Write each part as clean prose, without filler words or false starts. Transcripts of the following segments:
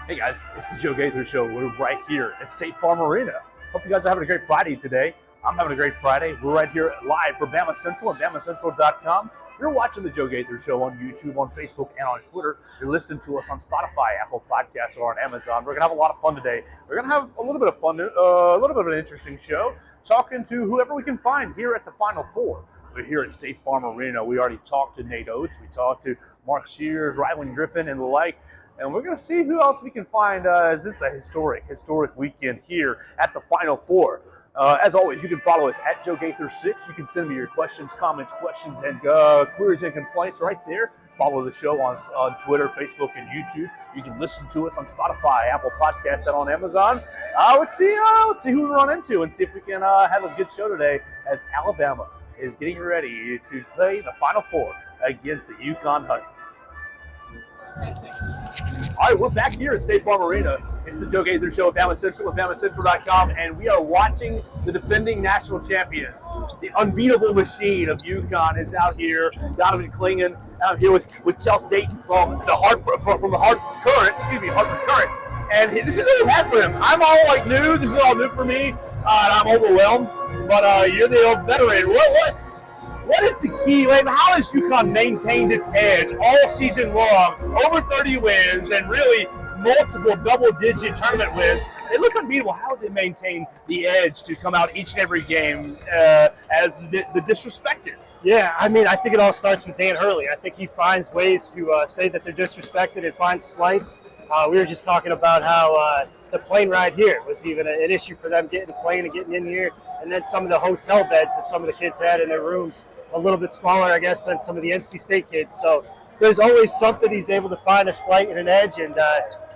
Hey guys, it's the Joe Gaither Show. We're right here at State Farm Arena. Hope you guys are having a great Friday today. I'm having a great Friday. We're right here live for BamaCentral at BamaCentral.com. You're watching the Joe Gaither Show on YouTube, on Facebook, and on Twitter. You're listening to us on Spotify, Apple Podcasts, or on Amazon. We're gonna have a lot of fun today. We're gonna have a little bit of fun, a little bit of an interesting show, talking to whoever we can find here at the Final Four. We're here at State Farm Arena. We already talked to Nate Oates. We talked to Mark Shears, Rylan Griffin, and the like. And we're going to see who else we can find as it's a historic weekend here at the Final Four. As always, you can follow us at Joe Gaither6. You can send me your questions, comments, and queries and complaints right there. Follow the show on Twitter, Facebook, and YouTube. You can listen to us on Spotify, Apple Podcasts, and on Amazon. Let's see who we run into and see if we can have a good show today as Alabama is getting ready to play the Final Four against the UConn Huskies. All right, we're back here at State Farm Arena. It's the Joe Gaither Show at BamaCentral at BamaCentral.com, and we are watching the defending national champions. The unbeatable machine of UConn is out here. Donovan Clingan out here with Kels Dayton from the Hartford Courant. And this is all bad for him. I'm all new. This is all new for me, and I'm overwhelmed. But you're the old veteran. What is the key? How has UConn maintained its edge all season long? Over 30 wins and really multiple double-digit tournament wins. They look unbeatable. How have they maintained the edge to come out each and every game as the disrespected? Yeah, I think it all starts with Dan Hurley. I think he finds ways to say that they're disrespected and find slights. We were just talking about how the plane ride here was even an issue for them getting the plane and getting in here. And then some of the hotel beds that some of the kids had in their rooms, a little bit smaller, I guess, than some of the NC State kids. So there's always something he's able to find a slight and an edge, and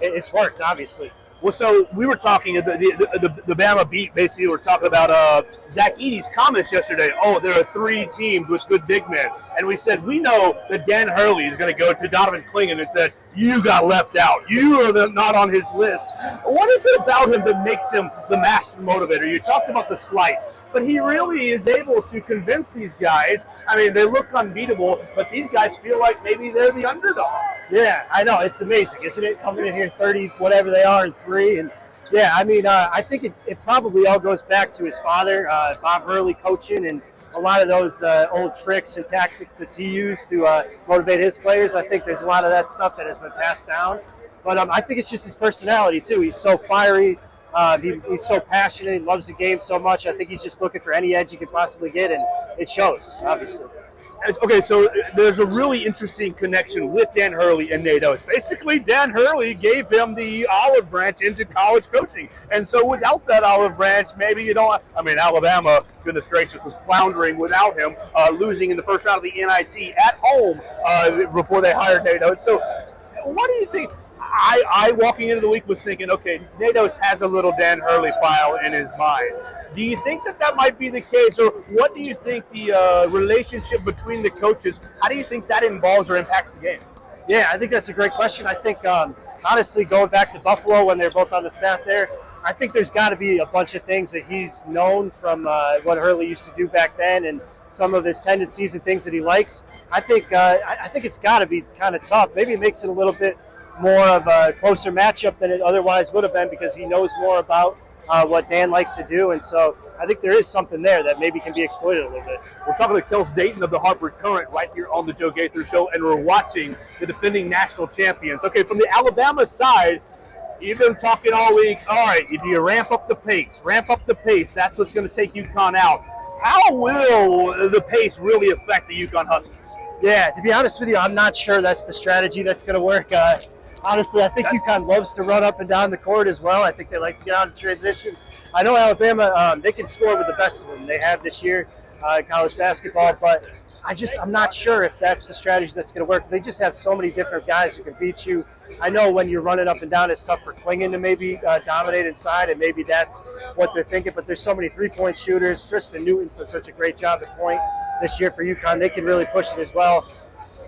it's worked, obviously. Well, so we were talking, the Bama beat, basically, we're talking about Zach Edey's comments yesterday. Oh, there are 3 teams with good big men. And we said, we know that Dan Hurley is going to go to Donovan Clingan and said, you got left out. You are not on his list. What is it about him that makes him the master motivator? You talked about the slights, but he really is able to convince these guys. They look unbeatable, but these guys feel like maybe they're the underdog. Yeah, I know. It's amazing, isn't it? Coming in here 30, whatever they are, and 3. And yeah, I think it probably all goes back to his father, Bob Hurley, coaching, and a lot of those old tricks and tactics that he used to motivate his players. I think there's a lot of that stuff that has been passed down. But I think it's just his personality, too. He's so fiery. He's so passionate. He loves the game so much. I think he's just looking for any edge he could possibly get, and it shows, obviously. Okay, so there's a really interesting connection with Dan Hurley and Nate Oates. Basically, Dan Hurley gave him the olive branch into college coaching. And so without that olive branch, maybe you don't – Alabama, goodness gracious, was floundering without him, losing in the first round of the NIT at home before they hired Nate Oates. So what do you think – I walking into the week was thinking, okay, Nate Oates has a little Dan Hurley file in his mind. Do you think that might be the case, or what do you think the relationship between the coaches, how do you think that involves or impacts the game? Yeah, I think that's a great question. I think, honestly, going back to Buffalo when they're both on the staff there, I think there's got to be a bunch of things that he's known from what Hurley used to do back then and some of his tendencies and things that he likes. I think it's got to be kind of tough. Maybe it makes it a little bit more of a closer matchup than it otherwise would have been because he knows more about what Dan likes to do, and so I think there is something there that maybe can be exploited a little bit. We're talking to Kels Dayton of the Hartford Courant right here on the Joe Gaither Show, and we're watching the defending national champions. Okay, from the Alabama side, you've been talking all week, all right, if you ramp up the pace, that's what's going to take UConn out. How will the pace really affect the UConn Huskies? Yeah, to be honest with you, I'm not sure that's the strategy that's going to work. Honestly, I think UConn loves to run up and down the court as well. I think they like to get out in transition. I know Alabama, they can score with the best of them. They have this year in college basketball, but I'm not sure if that's the strategy that's going to work. They just have so many different guys who can beat you. I know when you're running up and down, it's tough for Clingan to maybe dominate inside, and maybe that's what they're thinking, but there's so many three-point shooters. Tristan Newton's done such a great job at point this year for UConn. They can really push it as well.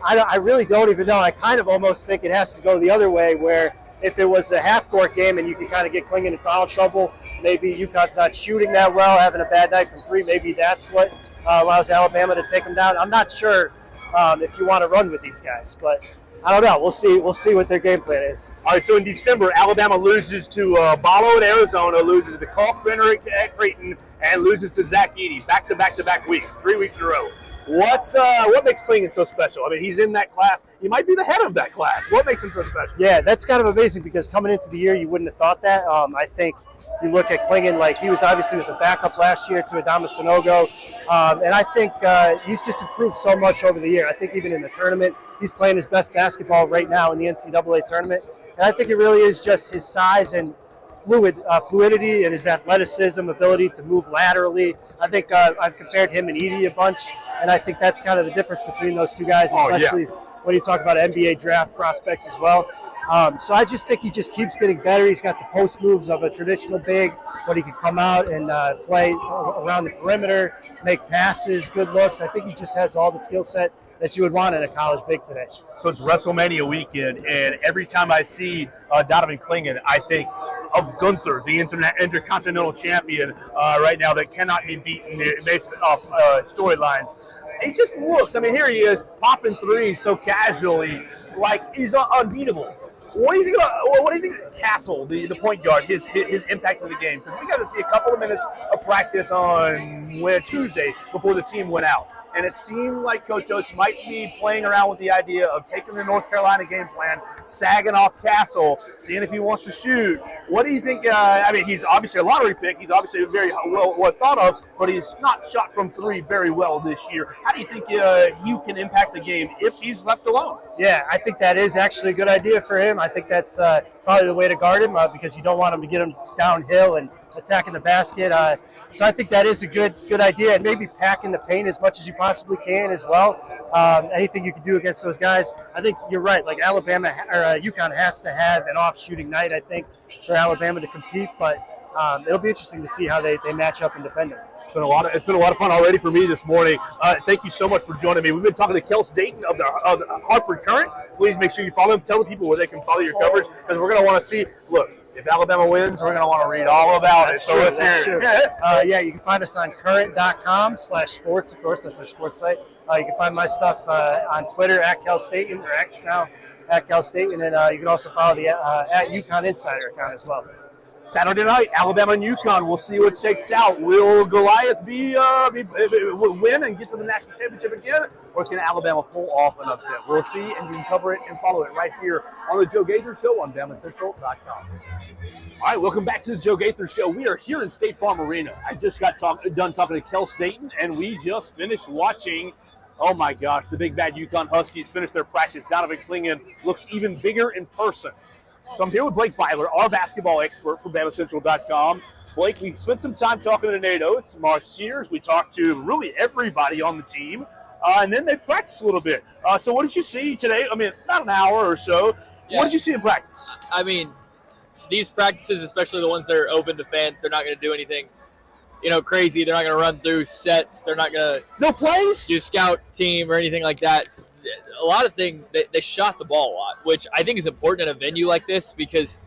I really don't even know. I kind of almost think it has to go the other way, where if it was a half-court game and you can kind of get Clingan in foul trouble, maybe UConn's not shooting that well, having a bad night from 3, maybe that's what allows Alabama to take them down. I'm not sure if you want to run with these guys, but I don't know. We'll see. We'll see what their game plan is. All right, so in December, Alabama loses to Balo at Arizona, loses to Kalkbrenner at Creighton, and loses to Zach Edey back-to-back weeks, 3 weeks in a row. What makes Clingan so special? I mean, he's in that class. He might be the head of that class. What makes him so special? Yeah, that's kind of amazing because coming into the year, you wouldn't have thought that. I think you look at Clingan, like he was a backup last year to Adama Sanogo, and I think he's just improved so much over the year. I think even in the tournament, he's playing his best basketball right now in the NCAA tournament, and I think it really is just his size and fluidity and his athleticism, ability to move laterally. I think I've compared him and Edey a bunch, and I think that's kind of the difference between those two guys, especially when you talk about NBA draft prospects as well. So I just think he just keeps getting better. He's got the post moves of a traditional big, but he can come out and play around the perimeter, make passes, good looks. I think he just has all the skill set that you would want in a college big today. So it's WrestleMania weekend, and every time I see Donovan Clingan, I think of Gunther, the Intercontinental Champion right now that cannot be beaten based off storylines. He just looks, I mean, here he is popping threes so casually, like he's unbeatable. What do you think of Castle, the point guard, his impact on the game? Because we got to see a couple of minutes of practice on Tuesday before the team went out. And it seemed like Coach Oates might be playing around with the idea of taking the North Carolina game plan, sagging off Castle, seeing if he wants to shoot. What do you think? I mean, he's obviously a lottery pick. He's obviously very well thought of, but he's not shot from three very well this year. How do you think you can impact the game if he's left alone? Yeah, I think that is actually a good idea for him. I think that's probably the way to guard him because you don't want him to get him downhill and attacking the basket. So I think that is a good idea, and maybe packing the paint as much as you possibly can as well. Anything you can do against those guys. I think you're right. Like Alabama or UConn has to have an off shooting night, I think, for Alabama to compete. But it'll be interesting to see how they match up and defend it. It's been a lot of fun already for me this morning. Thank you so much for joining me. We've been talking to Kels Dayton of the Hartford Courant. Please make sure you follow him. Tell the people where they can follow your coverage because we're going to want to see. Look. If Alabama wins, we're going to want to read all about it. So let's hear it. Yeah, you can find us on current.com/sports. Of course, that's our sports site. You can find my stuff on Twitter at Kels Dayton, or X now, at Kels Dayton. And you can also follow the at UConn Insider account as well. Saturday night, Alabama and UConn. We'll see what shakes out. Will Goliath win and get to the national championship again, or can Alabama pull off an upset? We'll see, and you can cover it and follow it right here on the Joe Gaither Show on BamaCentral.com. All right, welcome back to the Joe Gaither Show. We are here in State Farm Arena. I just got done talking to Kels Dayton, and we just finished watching. Oh my gosh, the big bad UConn Huskies finished their practice. Donovan Clingan looks even bigger in person. So I'm here with Blake Byler, our basketball expert from BamaCentral.com. Blake, we spent some time talking to Nate Oates, Mark Sears. We talked to really everybody on the team, and then they practiced a little bit. So what did you see today? I mean, about an hour or so. Yeah. What did you see in practice? I mean, these practices, especially the ones that are open to fans, they're not going to do anything, crazy. They're not going to run through sets. They're not going to no plays, do scout team or anything like that. A lot of things, they shot the ball a lot, which I think is important in a venue like this because,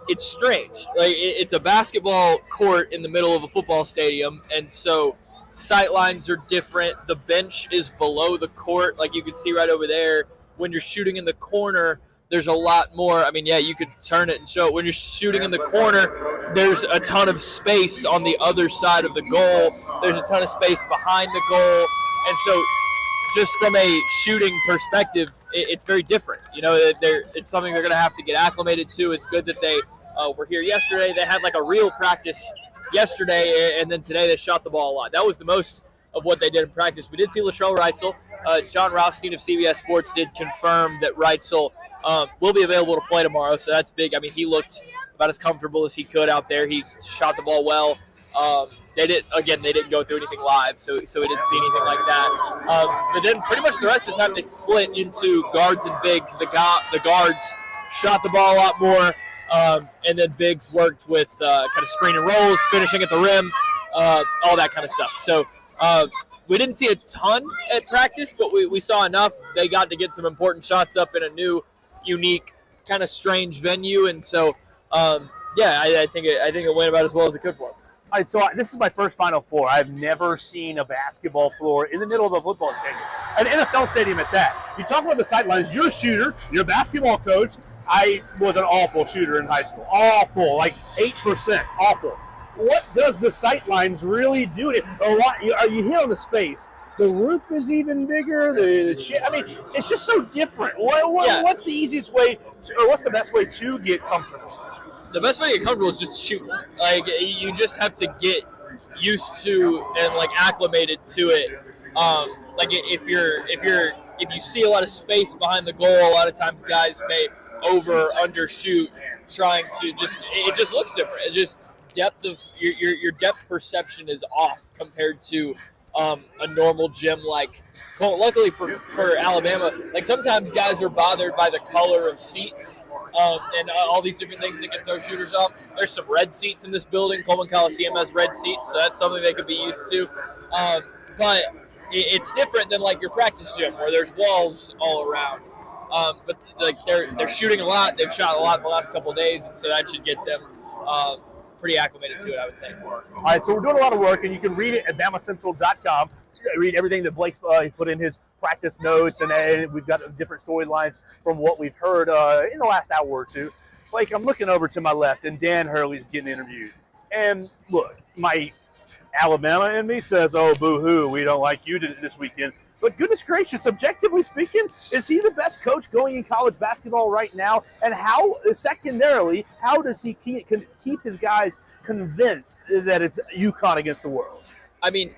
it's strange. It's a basketball court in the middle of a football stadium, and so sight lines are different. The bench is below the court, like you can see right over there. When you're shooting in the corner, there's a lot more. I mean, yeah, you could turn it and show it. When you're shooting in the corner, there's a ton of space on the other side of the goal. There's a ton of space behind the goal. And so just from a shooting perspective, it's very different. It's something they're going to have to get acclimated to. It's good that they were here yesterday. They had like a real practice yesterday, and then today they shot the ball a lot. That was the most of what they did in practice. We did see Latrell Reitzel. John Rothstein of CBS Sports did confirm that Reitzel will be available to play tomorrow, so that's big. I mean, he looked about as comfortable as he could out there. He shot the ball well. They didn't go through anything live, so we didn't see anything like that. But then pretty much the rest of the time they split into guards and bigs. The guards shot the ball a lot more, and then bigs worked with kind of screen and rolls, finishing at the rim, all that kind of stuff. So we didn't see a ton at practice, but we saw enough. They got to get some important shots up in a new, unique, kind of strange venue, and so I think it went about as well as it could for them. All right, so this is my first Final Four. I've never seen a basketball floor in the middle of a football stadium, an NFL stadium at that. You talk about the sidelines. You're a shooter. You're a basketball coach. I was an awful shooter in high school. Awful, like 8%. Awful. What does the sightlines really do? You hit on the space. The roof is even bigger. I mean, it's just so different. What's the easiest way, or what's the best way to get comfortable? The best way to get comfortable is just shoot. Like, you just have to get used to and like acclimated to it. Like if you see a lot of space behind the goal, a lot of times guys may undershoot, trying to it just looks different. It just depth of your depth perception is off compared to a normal gym like Colt. Luckily for Alabama, like sometimes guys are bothered by the color of seats and all these different things that can throw shooters off. There's some red seats in this building. Coleman Coliseum has red seats, so that's something they could be used to. But it's different than like your practice gym where there's walls all around. But like they're shooting a lot. They've shot a lot in the last couple of days, and so that should get them pretty acclimated to it, I would think. All right, so we're doing a lot of work, and you can read it at BamaCentral.com. Read everything that Blake's put in his practice notes, and we've got different storylines from what we've heard in the last hour or two. Blake, I'm looking over to my left, and Dan Hurley's getting interviewed. And look, my Alabama in me says, oh, boo-hoo, we don't like you this weekend. But goodness gracious, objectively speaking, is he the best coach going in college basketball right now? And how, secondarily, how does he keep his guys convinced that it's UConn against the world? I mean,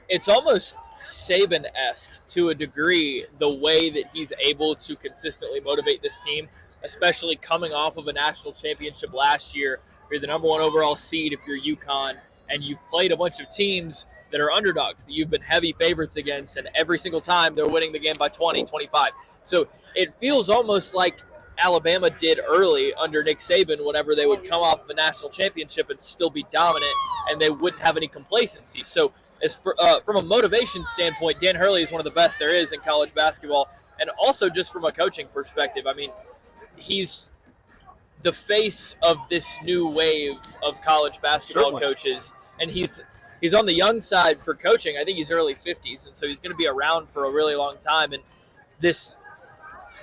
it's almost Saban-esque to a degree, the way that he's able to consistently motivate this team, especially coming off of a national championship last year. You're the number one overall seed if you're UConn, and you've played a bunch of teams that are underdogs that you've been heavy favorites against, and every single time they're winning the game by 20, 25. So it feels almost like Alabama did early under Nick Saban whenever they would come off of a national championship and still be dominant, and they wouldn't have any complacency. So as from a motivation standpoint, Dan Hurley is one of the best there is in college basketball, and also just from a coaching perspective. I mean, he's the face of this new wave of college basketball coaches, and he's on the young side for coaching. I think he's early 50s, and so he's going to be around for a really long time. And this,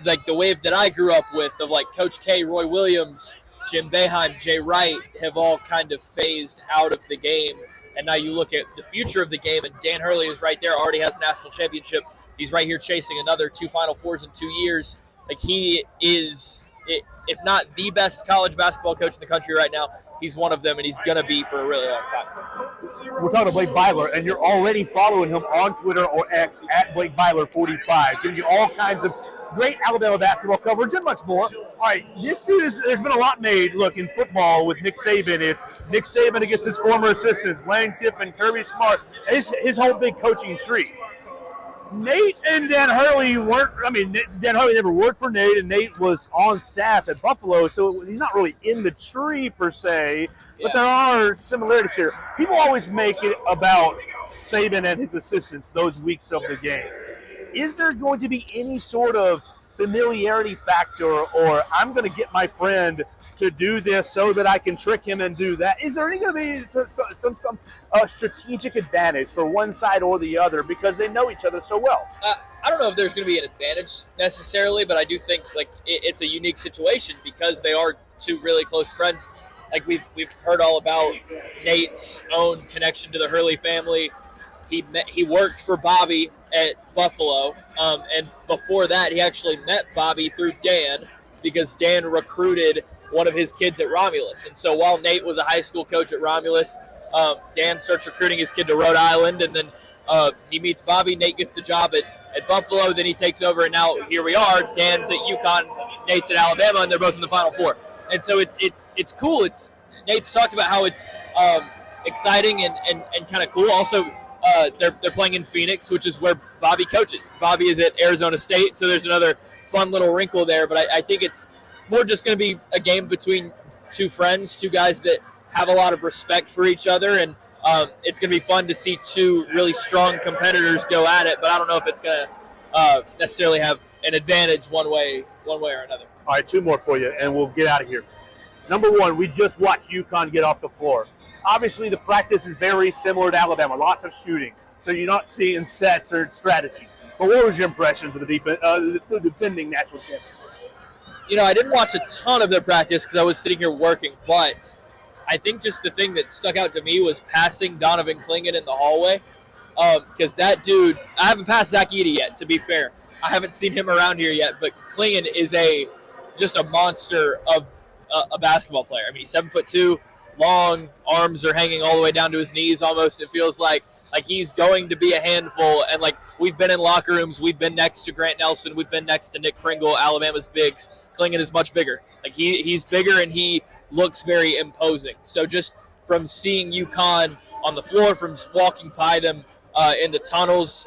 like the wave that I grew up with of like Coach K, Roy Williams, Jim Boeheim, Jay Wright have all kind of phased out of the game. And now you look at the future of the game, and Dan Hurley is right there, already has a national championship. He's right here chasing another 2 Final Fours in 2 years. Like, he is, if not the best college basketball coach in the country right now, he's one of them, and he's going to be for a really long time. We're talking to Blake Byler, and you're already following him on Twitter or X at Blake Byler45. Giving you all kinds of great Alabama basketball coverage and much more. All right, there's been a lot made, look, in football with Nick Saban. It's Nick Saban against his former assistants, Lane Kiffin, Kirby Smart, his whole big coaching tree. Nate and Dan Hurley Dan Hurley never worked for Nate, and Nate was on staff at Buffalo, so he's not really in the tree per se, but there are similarities here. People always make it about Saban and his assistants those weeks of the game. Is there going to be any sort of familiarity factor, or I'm going to get my friend to do this so that I can trick him and do that? Is there going to be some strategic advantage for one side or the other because they know each other so well? I don't know if there's going to be an advantage necessarily, but I do think like it's a unique situation because they are two really close friends. Like we've heard all about Nate's own connection to the Hurley family. He worked for Bobby at Buffalo, and before that, he actually met Bobby through Dan because Dan recruited one of his kids at Romulus. And so while Nate was a high school coach at Romulus, Dan starts recruiting his kid to Rhode Island, and then he meets Bobby. Nate gets the job at Buffalo, then he takes over, and now here we are. Dan's at UConn, Nate's at Alabama, and they're both in the Final Four. And so it's cool. Nate's talked about how it's exciting and kind of cool. Also, they're playing in Phoenix, which is where Bobby coaches. Bobby is at Arizona State, so there's another fun little wrinkle there. But I think it's more just going to be a game between two friends, two guys that have a lot of respect for each other, and it's going to be fun to see two really strong competitors go at it. But I don't know if it's going to necessarily have an advantage one way or another. All right, 2 more for you, and we'll get out of here. Number 1, we just watched UConn get off the floor. Obviously, the practice is very similar to Alabama. Lots of shooting, so you're not seeing sets or strategies. But what was your impressions of the defending national champions? I didn't watch a ton of their practice because I was sitting here working, but I think just the thing that stuck out to me was passing Donovan Clingan in the hallway. Because that dude, I haven't passed Zach Edey yet, to be fair. I haven't seen him around here yet, but Clingan is just a monster of a basketball player. I mean, he's 7'2", long, arms are hanging all the way down to his knees almost. It feels like he's going to be a handful. And we've been in locker rooms, we've been next to Grant Nelson, we've been next to Nick Pringle, Alabama's bigs. Clingan is much bigger. He's bigger and he looks very imposing. So just from seeing UConn on the floor, from walking by them in the tunnels,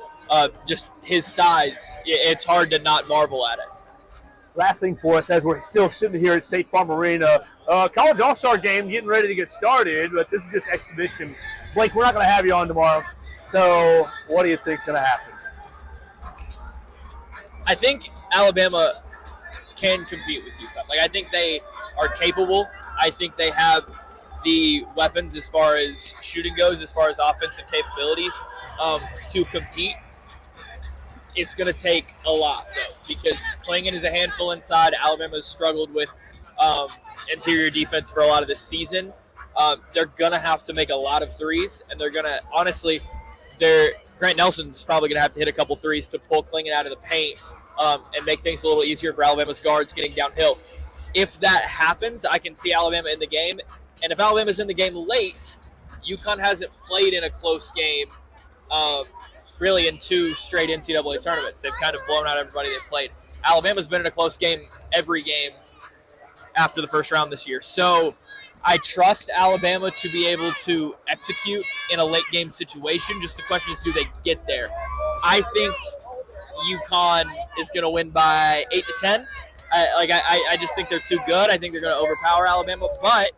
just his size, it's hard to not marvel at it. Last thing for us, as we're still sitting here at State Farm Arena, college all-star game getting ready to get started, but this is just exhibition. Blake, we're not going to have you on tomorrow, so what do you think's going to happen? I think Alabama can compete with UConn. I think they are capable. I think they have the weapons as far as shooting goes, as far as offensive capabilities to compete. It's going to take a lot, though, because Clingan is a handful inside. Alabama has struggled with interior defense for a lot of this season. They're going to have to make a lot of threes, and they're going to, honestly, Grant Nelson's probably going to have to hit a couple threes to pull Clingan out of the paint and make things a little easier for Alabama's guards getting downhill. If that happens, I can see Alabama in the game. And if Alabama's in the game late, UConn hasn't played in a close game really in 2 straight NCAA tournaments. They've kind of blown out everybody they've played. Alabama's been in a close game every game after the first round this year. So I trust Alabama to be able to execute in a late game situation. Just the question is, do they get there? I think UConn is going to win by 8 to 10. I just think they're too good. I think they're going to overpower Alabama, but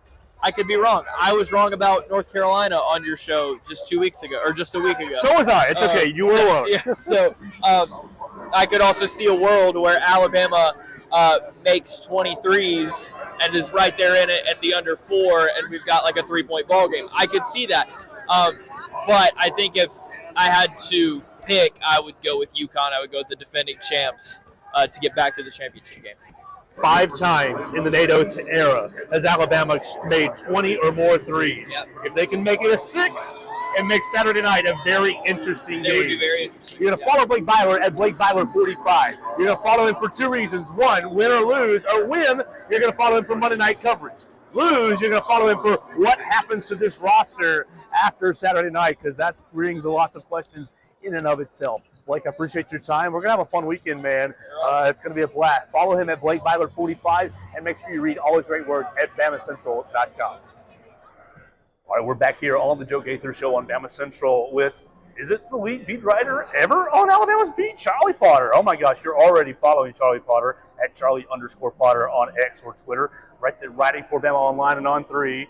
I could be wrong. I was wrong about North Carolina on your show just 2 weeks ago, or just a week ago. So was I. It's okay. You were alone. Yeah, so I could also see a world where Alabama makes 23s and is right there in it at the under 4, and we've got a 3-point ball game. I could see that. But I think if I had to pick, I would go with UConn. I would go with the defending champs to get back to the championship game. 5 times in the Nate Oates era has Alabama made 20 or more threes. Yep. If they can make it a 6, it makes Saturday night a very interesting game. It would be very interesting. You're going to follow Blake Byler at Blake Byler 45. You're going to follow him for 2 reasons. 1, win or lose. Or win, you're going to follow him for Monday night coverage. Lose, you're going to follow him for what happens to this roster after Saturday night, because that brings lots of questions in and of itself. Blake, I appreciate your time. We're going to have a fun weekend, man. It's going to be a blast. Follow him at Blake Byler 45, and make sure you read all his great work at BamaCentral.com. All right, we're back here on the Joe Gaither Show on Bama Central with, is it the lead beat writer ever on Alabama's beat, Charlie Potter? Oh my gosh, you're already following Charlie Potter at Charlie_Potter on X or Twitter. Right there, writing for Bama Online and On 3,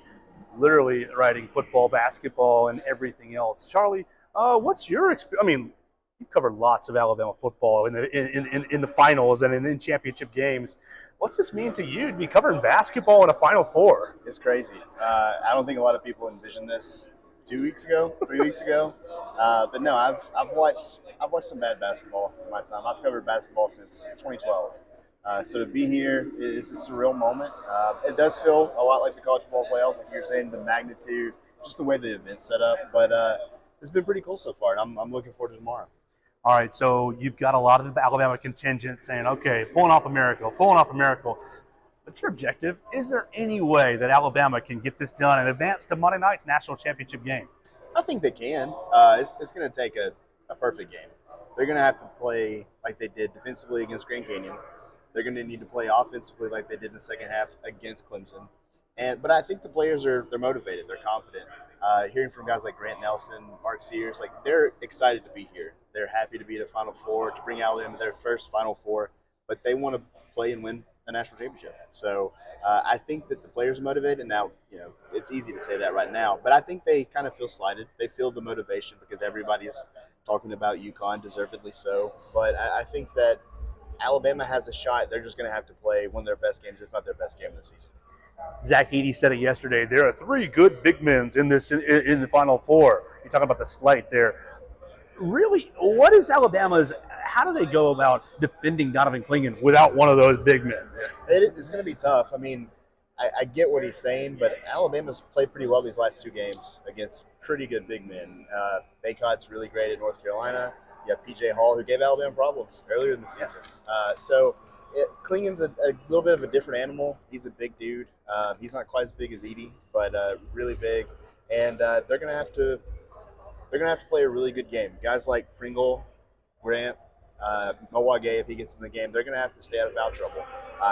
literally writing football, basketball, and everything else. Charlie, what's your experience? I mean, you've covered lots of Alabama football in the finals and in championship games. What's this mean to you to be covering basketball in a Final Four? It's crazy. I don't think a lot of people envisioned this 2 weeks ago, 3 weeks ago. But no, I've watched some bad basketball in my time. I've covered basketball since 2012. So to be here is a surreal moment. It does feel a lot like the college football playoff, like you're saying, the magnitude, just the way the event's set up. But it's been pretty cool so far, and I'm looking forward to tomorrow. All right, so you've got a lot of the Alabama contingent saying, okay, pulling off a miracle. What's your objective? Is there any way that Alabama can get this done and advance to Monday night's national championship game? I think they can. It's going to take a perfect game. They're going to have to play like they did defensively against Grand Canyon. They're going to need to play offensively like they did in the second half against Clemson. But I think the players they're motivated. They're confident. Hearing from guys like Grant Nelson, Mark Sears, they're excited to be here. They're happy to be at a Final Four, to bring Alabama their first Final Four, but they want to play and win a national championship. So I think that the players are motivated. Now, it's easy to say that right now, but I think they kind of feel slighted. They feel the motivation because everybody's talking about UConn, deservedly so. But I think that Alabama has a shot. They're just going to have to play one of their best games, if not their best game of the season. Zach Edey said it yesterday. There are 3 good big men in the Final Four. You talk about the slight there. Really, what is Alabama's? How do they go about defending Donovan Clingan without one of those big men? It's going to be tough. I mean, I get what he's saying, but Alabama's played pretty well these last 2 games against pretty good big men. Baycott's really great at North Carolina. You have P.J. Hall, who gave Alabama problems earlier in the season. Clingan's a little bit of a different animal. He's a big dude. He's not quite as big as Edey, but really big. And they're going to have to play a really good game. Guys like Pringle, Grant, Mowage, if he gets in the game, they're going to have to stay out of foul trouble.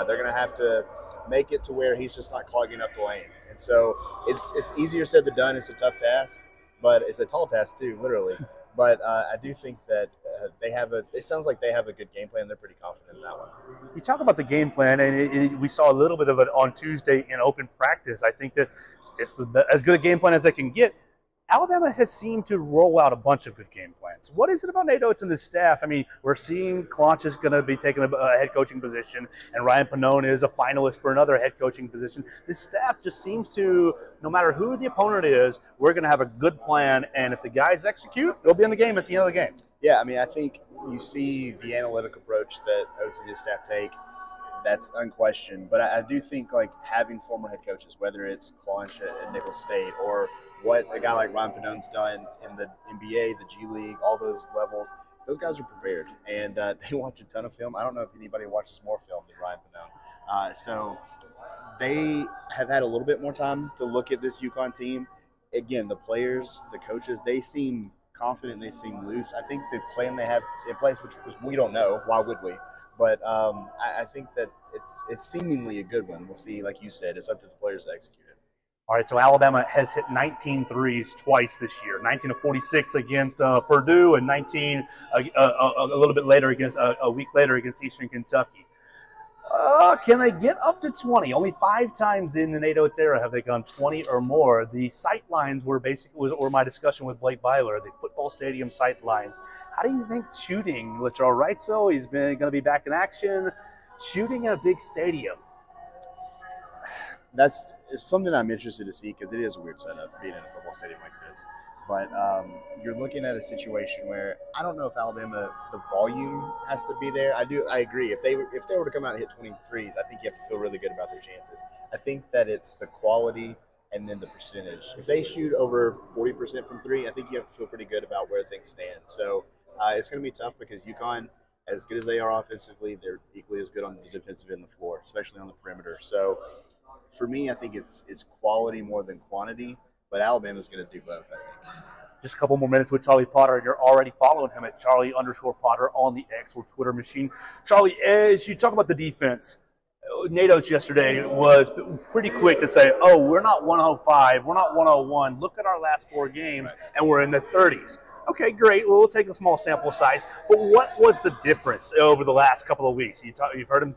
They're going to have to make it to where he's just not clogging up the lane. And so it's easier said than done. It's a tough task, but it's a tall task too, literally. But I do think that it sounds like they have a good game plan. They're pretty confident in that one. You talk about the game plan, and we saw a little bit of it on Tuesday in open practice. I think that it's as good a game plan as they can get. Alabama has seemed to roll out a bunch of good game plans. What is it about Nate Oates and the staff? I mean, we're seeing Clonch is going to be taking a head coaching position, and Ryan Pannone is a finalist for another head coaching position. This staff just seems to, no matter who the opponent is, we're going to have a good plan, and if the guys execute, they'll be in the game at the end of the game. Yeah, I mean, I think you see the analytic approach that Oates and his staff take. That's unquestioned. But I do think like having former head coaches, whether it's Clonch at Nicholls State or what a guy like Ryan Pannone's done in the NBA, the G League, all those levels, those guys are prepared. And they watch a ton of film. I don't know if anybody watches more film than Ryan Pannone. So they have had a little bit more time to look at this UConn team. Again, the players, the coaches, they seem confident, they seem loose. I think the plan they have in place, which we don't know, why would we? But I think that it's seemingly a good one. We'll see, like you said, it's up to the players to execute it. All right, so Alabama has hit 19 threes twice this year, 19 of 46 against Purdue and 19 a little bit later a week later against Eastern Kentucky. Can they get up to 20? Only 5 times in the Nate Oates era have they gone 20 or more. The sight lines were my discussion with Blake Byler, the football stadium sight lines. How do you think shooting, Latrell Wrightso, he's going to be back in action, shooting in a big stadium? It's something I'm interested to see because it is a weird setup being in a football stadium like this. But you're looking at a situation where I don't know if Alabama, the volume has to be there. I agree. If they were to come out and hit 23s, I think you have to feel really good about their chances. I think that it's the quality and then the percentage. If they shoot over 40% from 3, I think you have to feel pretty good about where things stand. So it's going to be tough because UConn, as good as they are offensively, they're equally as good on the defensive end of the floor, especially on the perimeter. So for me, I think it's quality more than quantity. But Alabama's going to do both, I think. Just a couple more minutes with Charlie Potter, and you're already following him at Charlie_Potter on the X or Twitter machine. Charlie, as you talk about the defense, Nate Oates yesterday was pretty quick to say, we're not 105, we're not 101. Look at our last 4 games, and we're in the 30s. Okay, great. Well, we'll take a small sample size. But what was the difference over the last couple of weeks? You've heard him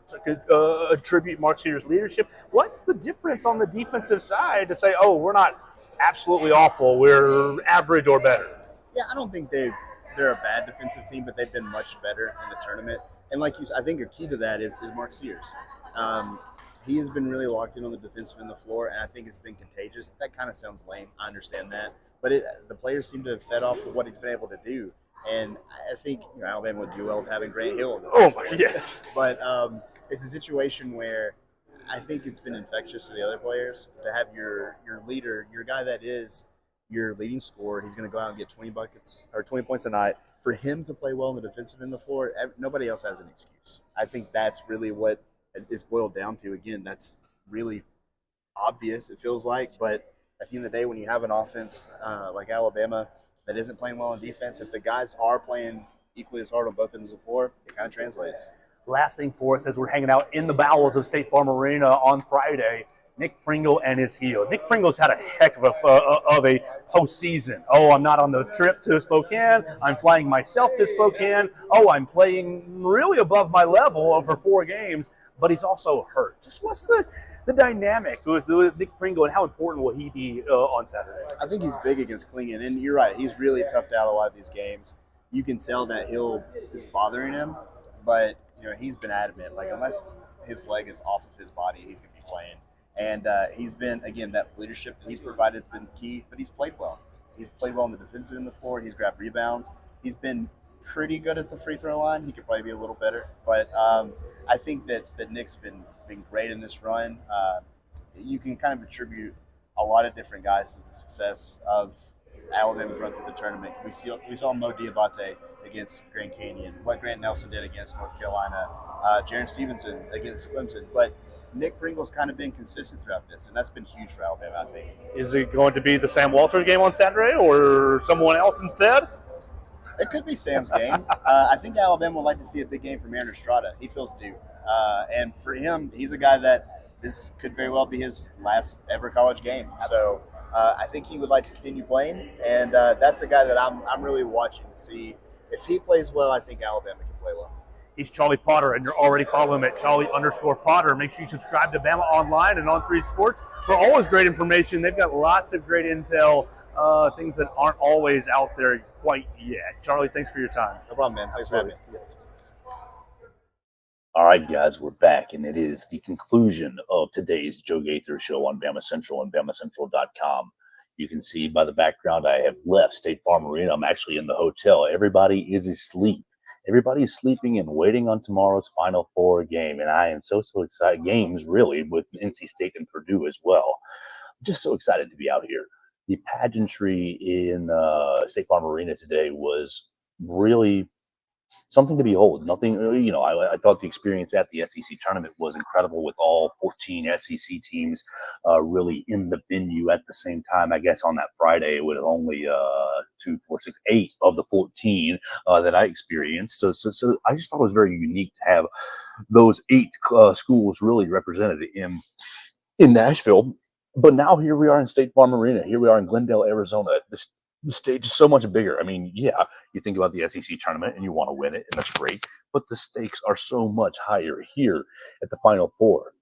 attribute Mark Sears' leadership. What's the difference on the defensive side to say, we're not absolutely awful, we're average or better? Yeah, I don't think they're a bad defensive team, but they've been much better in the tournament. And like you said, I think a key to that is Mark Sears. He has been really locked in on the defensive end of the floor, and I think it's been contagious. That kind of sounds lame. I understand that. But the players seem to have fed off of what he's been able to do. And I think Alabama would do well with having Grant Hill. Yes. But it's a situation where I think it's been infectious to the other players to have your leader, your guy that is your leading scorer. He's going to go out and get 20 buckets or 20 points a night. For him to play well in the defensive end of the floor, nobody else has an excuse. I think that's really what it's boiled down to. Again, that's really obvious, it feels like. But at the end of the day, when you have an offense like Alabama that isn't playing well on defense, if the guys are playing equally as hard on both ends of the floor, it kind of translates. Last thing for us as we're hanging out in the bowels of State Farm Arena on Friday, Nick Pringle and his heel. Nick Pringle's had a heck of a postseason. I'm not on the trip to Spokane. I'm flying myself to Spokane. I'm playing really above my level over 4 games, but he's also hurt. Just what's the dynamic with Nick Pringle, and how important will he be on Saturday? I think he's big against Clingan, and you're right. He's really toughed out a lot of these games. You can tell that heel is bothering him, but he's been adamant. Like, unless his leg is off of his body, he's going to be playing. And he's been, again, that leadership that he's provided has been key, but he's played well. He's played well on the defensive end of the floor. He's grabbed rebounds. He's been pretty good at the free throw line. He could probably be a little better. But I think that Nick's been great in this run. You can kind of attribute a lot of different guys to the success of Alabama's run through the tournament. We saw Mo Diabate against Grand Canyon, what Grant Nelson did against North Carolina, Jaron Stevenson against Clemson. But Nick Pringle's kind of been consistent throughout this, and that's been huge for Alabama, I think. Is it going to be the Sam Walters game on Saturday or someone else instead? It could be Sam's game. I think Alabama would like to see a big game from Aaron Estrada. He feels due. And for him, he's a guy that this could very well be his last ever college game. So I think he would like to continue playing, and that's a guy that I'm really watching to see. If he plays well, I think Alabama can play well. He's Charlie Potter, and you're already following him at Charlie_Potter. Make sure you subscribe to Bama Online and On3 Sports for always great information. They've got lots of great intel, things that aren't always out there quite yet. Charlie, thanks for your time. No problem, man. Thanks for having me. All right, guys, we're back, and it is the conclusion of today's Joe Gaither show on BamaCentral and BamaCentral.com. You can see by the background I have left State Farm Arena. I'm actually in the hotel. Everybody is asleep. Everybody's sleeping and waiting on tomorrow's Final Four game, and I am so excited. Games, really, with NC State and Purdue as well. I'm just so excited to be out here. The pageantry in State Farm Arena today was really something to behold. Nothing, I thought the experience at the SEC tournament was incredible with all 14 SEC teams really in the venue at the same time. I guess on that Friday, it would have only 2, 4, 6, 8 of the 14 that I experienced. So I just thought it was very unique to have those 8 schools really represented in Nashville. But now here we are in State Farm Arena. Here we are in Glendale, Arizona. The stage is so much bigger. I mean, yeah, you think about the SEC tournament and you want to win it, and that's great. But the stakes are so much higher here at the Final Four.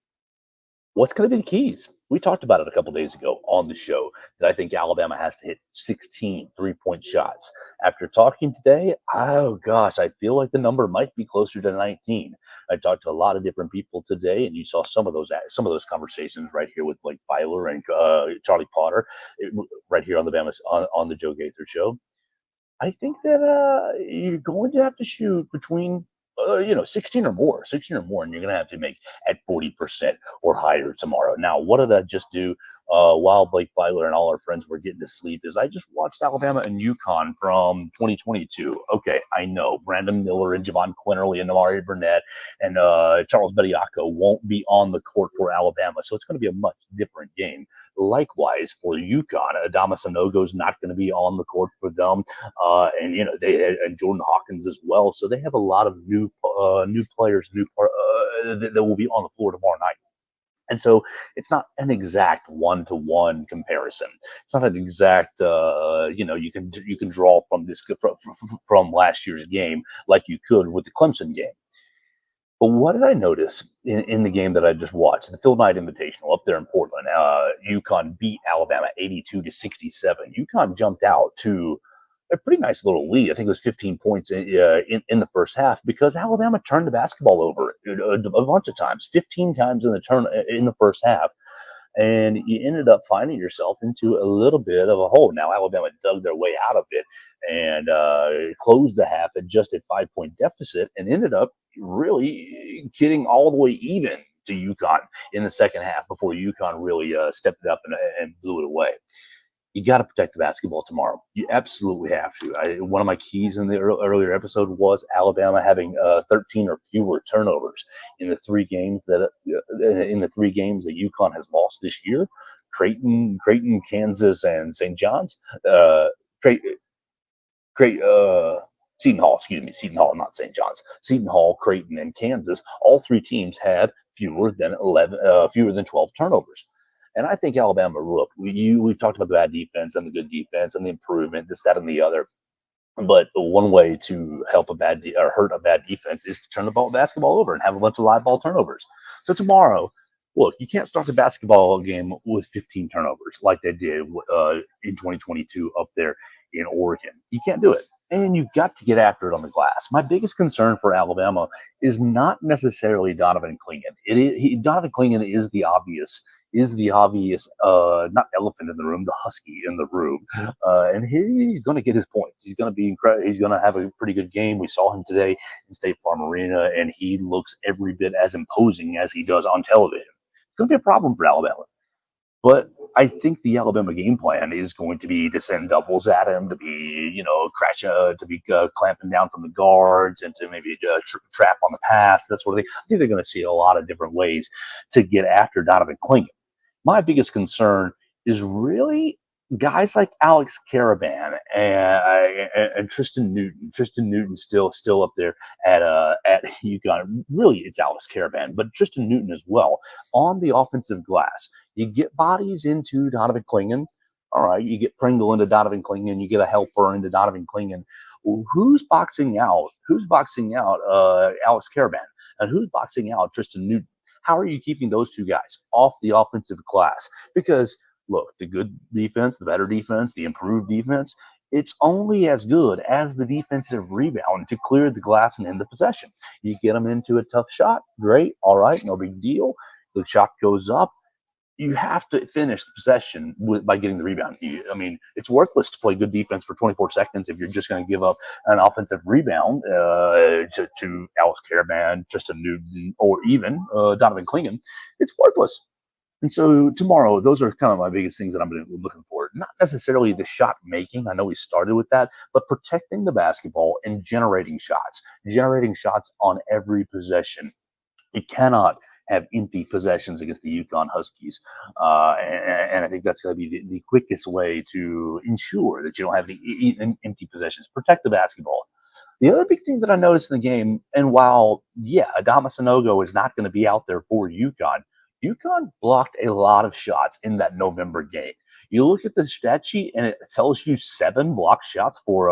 What's going to be the keys? We talked about it a couple days ago on the show that I think Alabama has to hit 16 three-point shots. After talking today, oh gosh, I feel like the number might be closer to 19. I talked to a lot of different people today, and you saw some of those conversations right here with Blake Byler and Charlie Potter, right here on the on the Joe Gaither show. I think that you're going to have to shoot between 16 or more, and you're going to have to make at 40% or higher tomorrow. Now, what did I just do while Blake Byler and all our friends were getting to sleep is I just watched Alabama and UConn from 2022. Okay, I know Brandon Miller and Javon Quinterly and Amari Burnett and Charles Bediako won't be on the court for Alabama, so it's going to be a much different game. Likewise, for UConn, Adama Sanogo's not going to be on the court for them, and Jordan Hawkins as well. So they have a lot of new players, that will be on the floor tomorrow night. And so it's not an exact one-to-one comparison. It's not an exact, you can draw from last year's game like you could with the Clemson game. But what did I notice in the game that I just watched, the Phil Knight Invitational up there in Portland? UConn beat Alabama 82-67. UConn jumped out to a pretty nice little lead. I think it was 15 points in the first half because Alabama turned the basketball over a bunch of times, 15 times in the first half. And you ended up finding yourself into a little bit of a hole. Now, Alabama dug their way out of it and closed the half at just a 5-point deficit and ended up really getting all the way even to UConn in the second half before UConn really stepped it up and blew it away. You got to protect the basketball tomorrow. You absolutely have to. One of my keys in the earlier episode was Alabama having 13 or fewer turnovers in the 3 games that UConn has lost this year. Creighton, Kansas, and St. John's. Seton Hall, not St. John's. Seton Hall, Creighton, and Kansas. All 3 teams had fewer than 12 turnovers. And I think Alabama, look, we've talked about the bad defense and the good defense and the improvement, this, that, and the other. But one way to help hurt a bad defense is to turn the basketball over and have a bunch of live ball turnovers. So tomorrow, look, you can't start the basketball game with 15 turnovers like they did in 2022 up there in Oregon. You can't do it. And you've got to get after it on the glass. My biggest concern for Alabama is not necessarily Donovan Clingan. Donovan Clingan is the obvious is the obvious, not elephant in the room, the husky in the room. And he's going to get his points. He's going to be incredible. He's going to have a pretty good game. We saw him today in State Farm Arena, and he looks every bit as imposing as he does on television. It's going to be a problem for Alabama. But I think the Alabama game plan is going to be to send doubles at him, to be, clamping down from the guards, and to maybe trap on the pass, that sort of thing. I think they're going to see a lot of different ways to get after Donovan Clingan. My biggest concern is really guys like Alex Caravan and Tristan Newton. Tristan Newton's still up there at UConn. Really, it's Alex Caravan, but Tristan Newton as well on the offensive glass. You get bodies into Donovan Clingan. All right, you get Pringle into Donovan Clingan. You get a helper into Donovan Clingan. Who's boxing out? Alex Caravan, and who's boxing out Tristan Newton? How are you keeping those two guys off the offensive glass? Because look, the good defense, the better defense, the improved defense, it's only as good as the defensive rebound to clear the glass and end the possession. You get them into a tough shot, great, all right, no big deal. The shot goes up. You have to finish the possession by getting the rebound. It's worthless to play good defense for 24 seconds if you're just going to give up an offensive rebound to Alex Caravan, Tristan Newton, or even Donovan Clingan. It's worthless. And so tomorrow, those are kind of my biggest things that I'm looking for. Not necessarily the shot making. I know we started with that, but protecting the basketball and generating shots on every possession. You cannot have empty possessions against the UConn Huskies. And I think that's going to be the quickest way to ensure that you don't have any empty possessions. Protect the basketball. The other big thing that I noticed in the game, and while, Adama Sanogo is not going to be out there for UConn blocked a lot of shots in that November game. You look at the stat sheet, and it tells you 7 blocked shots for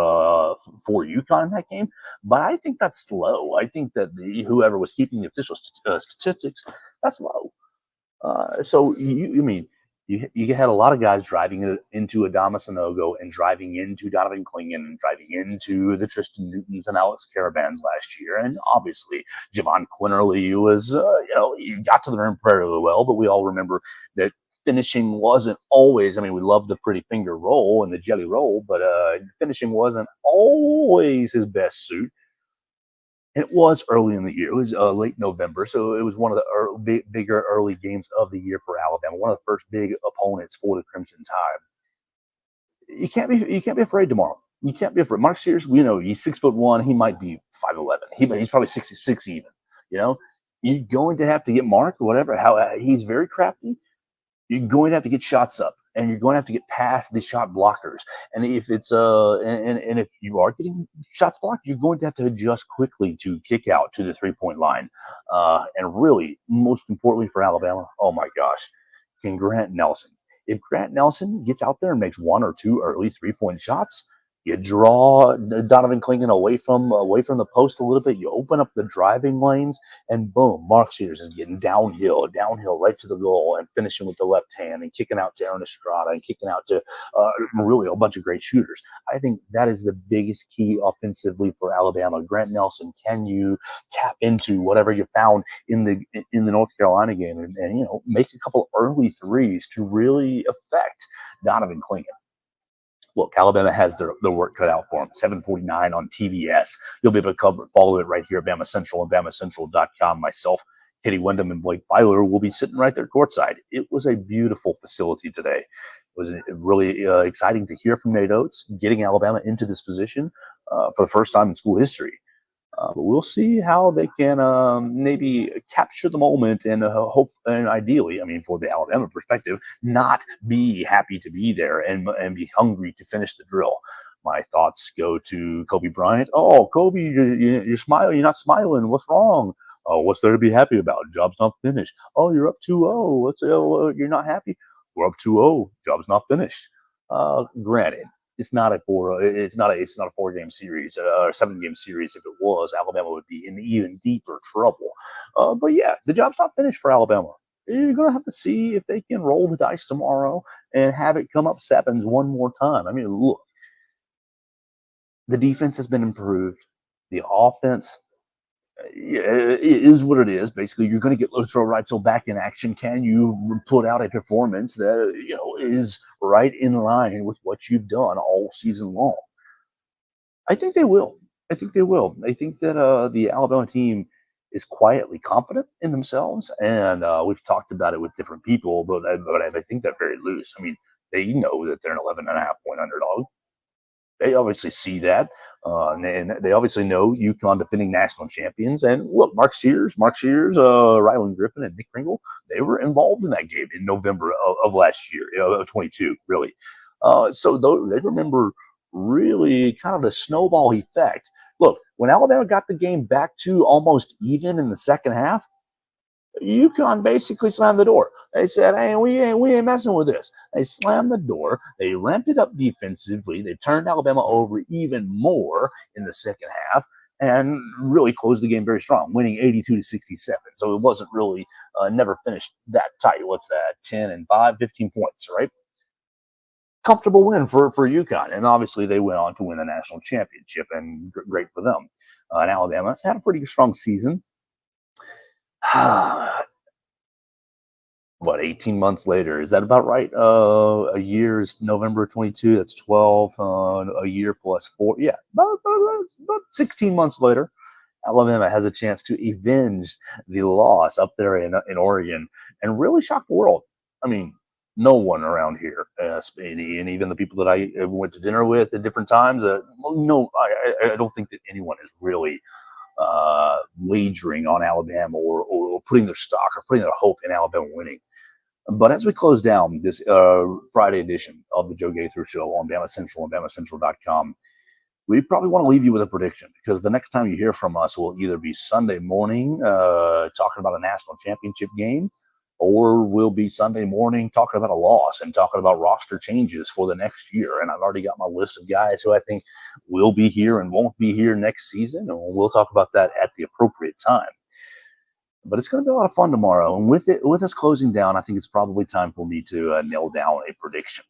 UConn in that game. But I think that's low. I think that whoever was keeping the official statistics, that's low. So you had a lot of guys driving into Adama Sanogo and driving into Donovan Clingan and driving into the Tristan Newtons and Alex Caravans last year. And obviously, Javon Quinterly was, he got to the rim fairly well, but we all remember that finishing wasn't always, we love the pretty finger roll and the jelly roll, but finishing wasn't always his best suit. It was early in the year. It was late November, so it was one of the bigger early games of the year for Alabama. One of the first big opponents for the Crimson Tide. You can't be afraid tomorrow. You can't be afraid. Mark Sears, he's 6'1". He might be 5'11". He's probably 66 even. You're going to have to get Mark, whatever. He's very crafty. You're going to have to get shots up, and you're going to have to get past the shot blockers. And if it's and if you are getting shots blocked, you're going to have to adjust quickly to kick out to the 3-point line. And really, most importantly for Alabama, oh my gosh, can Grant Nelson. If Grant Nelson gets out there and makes 1 or 2 early 3-point shots, you draw Donovan Clingan away from the post a little bit. You open up the driving lanes, and boom, Mark Sears is getting downhill right to the goal and finishing with the left hand and kicking out to Aaron Estrada and kicking out to really a bunch of great shooters. I think that is the biggest key offensively for Alabama. Grant Nelson, can you tap into whatever you found in the North Carolina game and make a couple early threes to really affect Donovan Clingan? Look, Alabama has their work cut out for them. 7:49 on TBS. You'll be able to follow it right here at BamaCentral and BamaCentral.com. Myself, Katie Wyndham, and Blake Byler will be sitting right there courtside. It was a beautiful facility today. It was really exciting to hear from Nate Oates, getting Alabama into this position for the first time in school history. But we'll see how they can maybe capture the moment and hope, and ideally, for the Alabama perspective, not be happy to be there and be hungry to finish the drill. My thoughts go to Kobe Bryant. Oh, Kobe, you're smiling. You're not smiling. What's wrong? Oh, what's there to be happy about? Job's not finished. Oh, you're up 2-0. You're not happy? We're up 2-0. Job's not finished. Granted. It's not a 4-game series or 7-game series. If it was, Alabama would be in even deeper trouble. But yeah, the job's not finished for Alabama. You're going to have to see if they can roll the dice tomorrow and have it come up 7s one more time. Look, the defense has been improved. The offense it is what it is. Basically, you're going to get Lautaro Reitzel back in action. Can you put out a performance that is right in line with what you've done all season long? I think they will. I think they will. I think that the Alabama team is quietly confident in themselves, and we've talked about it with different people, but I think they're very loose. I mean, they know that they're an 11.5 point underdog. They obviously see that, and they obviously know UConn defending national champions. And look, Mark Sears, Ryland Griffin, and Nick Kringle, they were involved in that game in November of last year, of 22, really. So they remember really kind of the snowball effect. Look, when Alabama got the game back to almost even in the second half, UConn basically slammed the door. They said, "Hey, we ain't messing with this." They slammed the door. They ramped it up defensively. They turned Alabama over even more in the second half, and really closed the game very strong, winning 82-67. So it wasn't really never finished that tight. What's that? 10-5, 15 points, right? Comfortable win for UConn, and obviously they went on to win the national championship, and great for them. And Alabama had a pretty strong season. What, 18 months later? Is that about right? A year is November 22. That's 12. A year plus 4. Yeah, about 16 months later, Alabama has a chance to avenge the loss up there in Oregon and really shock the world. I mean, no one around here, and even the people that I went to dinner with at different times, no, I don't think that anyone is really wagering on Alabama or putting their stock or putting their hope in Alabama winning. But as we close down this Friday edition of the Joe Gaither Show on BamaCentral and BamaCentral.com, we probably want to leave you with a prediction, because the next time you hear from us will either be Sunday morning talking about a national championship game, or we'll be Sunday morning talking about a loss and talking about roster changes for the next year. And I've already got my list of guys who I think will be here and won't be here next season, and we'll talk about that at the appropriate time. But it's going to be a lot of fun tomorrow. And with us closing down, I think it's probably time for me to nail down a prediction.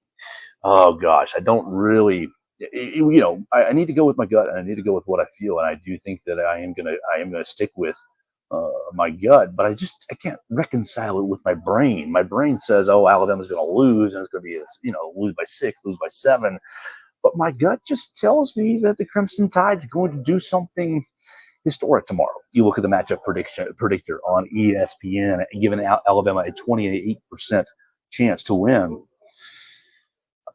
Oh gosh, I don't really, I need to go with my gut, and I need to go with what I feel. And I do think that I am gonna stick with my gut, but I can't reconcile it with my brain. My brain says, "Oh, Alabama's going to lose, and it's going to be lose by 6, lose by 7." But my gut just tells me that the Crimson Tide's going to do something historic tomorrow. You look at the matchup predictor on ESPN, giving Alabama a 28% chance to win.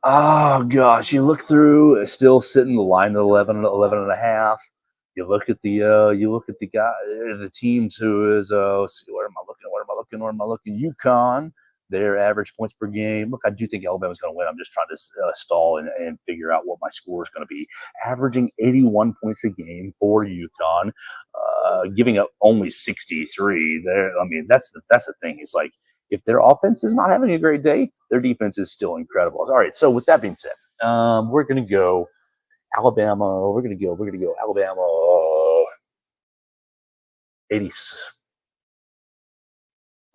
Oh gosh, you look through, it's still sitting the line at 11 and a half. You look at the guy, the teams who is let's see, where am I looking? UConn, their average points per game. Look, I do think Alabama's going to win. I'm just trying to stall and figure out what my score is going to be. Averaging 81 points a game for UConn, giving up only 63. I mean, that's the thing. It's like, if their offense is not having a great day, their defense is still incredible. All right. So with that being said, we're going to go Alabama. We're going to go Alabama 80.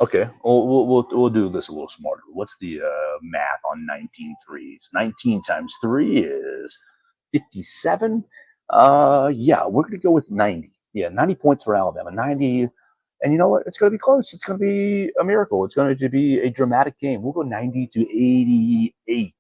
Okay, we'll do this a little smarter. What's the math on 19 threes? 19 times 3 is 57. Yeah, we're going to go with 90. Yeah, 90 points for Alabama. 90. And you know what? It's going to be close. It's going to be a miracle. It's going to be a dramatic game. We'll go 90-88.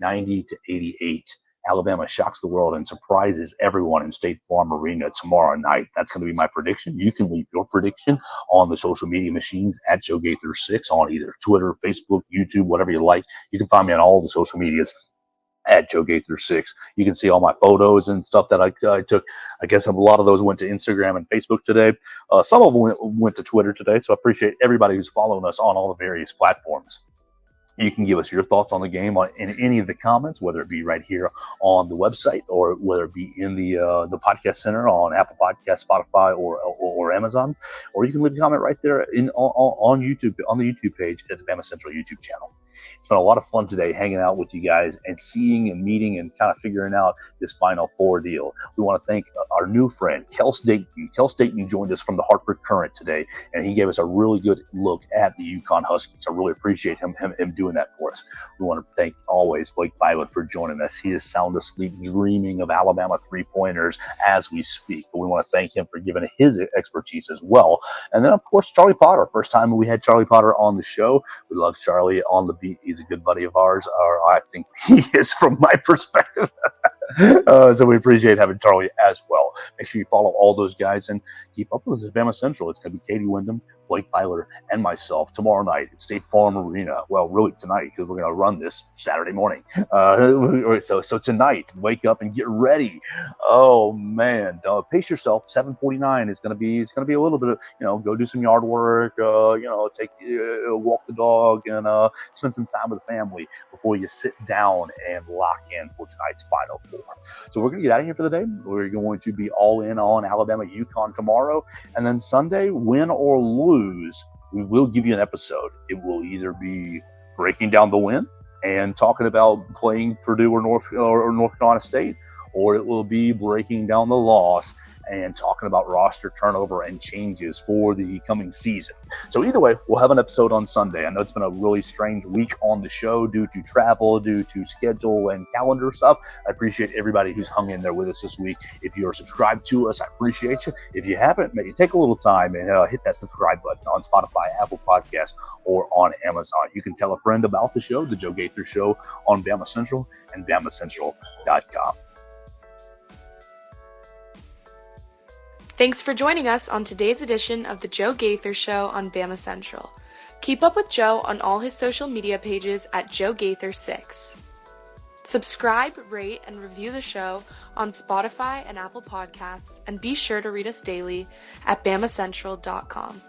90-88. Alabama shocks the world and surprises everyone in State Farm Arena tomorrow night. That's going to be my prediction. You can leave your prediction on the social media machines at Joe Gaither 6 on either Twitter, Facebook, YouTube, whatever you like. You can find me on all the social medias at Joe Gaither 6. You can see all my photos and stuff that I took. I guess a lot of those went to Instagram and Facebook today. Some of them went to Twitter today. So I appreciate everybody who's following us on all the various platforms. You can give us your thoughts on the game in any of the comments, whether it be right here on the website or whether it be in the podcast center on Apple Podcasts, Spotify, or Amazon. Or you can leave a comment right there on YouTube, on the YouTube page at the BamaCentral YouTube channel. It's been a lot of fun today hanging out with you guys and seeing and meeting and kind of figuring out this Final Four deal. We want to thank our new friend, Kels Dayton. Kels Dayton joined us from the Hartford Courant today, and he gave us a really good look at the UConn Huskies. I really appreciate him doing that for us. We want to thank always Blake Bywood for joining us. He is sound asleep dreaming of Alabama three-pointers as we speak. But we want to thank him for giving his expertise as well. And then, of course, Charlie Potter. First time we had Charlie Potter on the show. We love Charlie on the beat. He's a good buddy of ours, or I think he is from my perspective. So we appreciate having Charlie as well. Make sure you follow all those guys and keep up with us at Bama Central. It's going to be Katie Wyndham, Blake Byler, and myself tomorrow night at State Farm Arena. Well, really tonight, because we're going to run this Saturday morning. So tonight, wake up and get ready. Oh man, pace yourself. 7:49 is going to be. It's going to be a little bit of go do some yard work. Take walk the dog and spend some time with the family before you sit down and lock in for tonight's Final Four. So we're going to get out of here for the day. We're going to be all in on Alabama UConn tomorrow, and then Sunday, win or lose, we will give you an episode. It will either be breaking down the win and talking about playing Purdue or North Carolina State, or it will be breaking down the loss and talking about roster turnover and changes for the coming season. So either way, we'll have an episode on Sunday. I know it's been a really strange week on the show due to travel, due to schedule and calendar stuff. I appreciate everybody who's hung in there with us this week. If you're subscribed to us, I appreciate you. If you haven't, maybe take a little time and hit that subscribe button on Spotify, Apple Podcasts, or on Amazon. You can tell a friend about the show, The Joe Gaither Show, on Bama Central and BamaCentral.com. Thanks for joining us on today's edition of the Joe Gaither Show on Bama Central. Keep up with Joe on all his social media pages at Joe Gaither6. Subscribe, rate, and review the show on Spotify and Apple Podcasts, and be sure to read us daily at BamaCentral.com.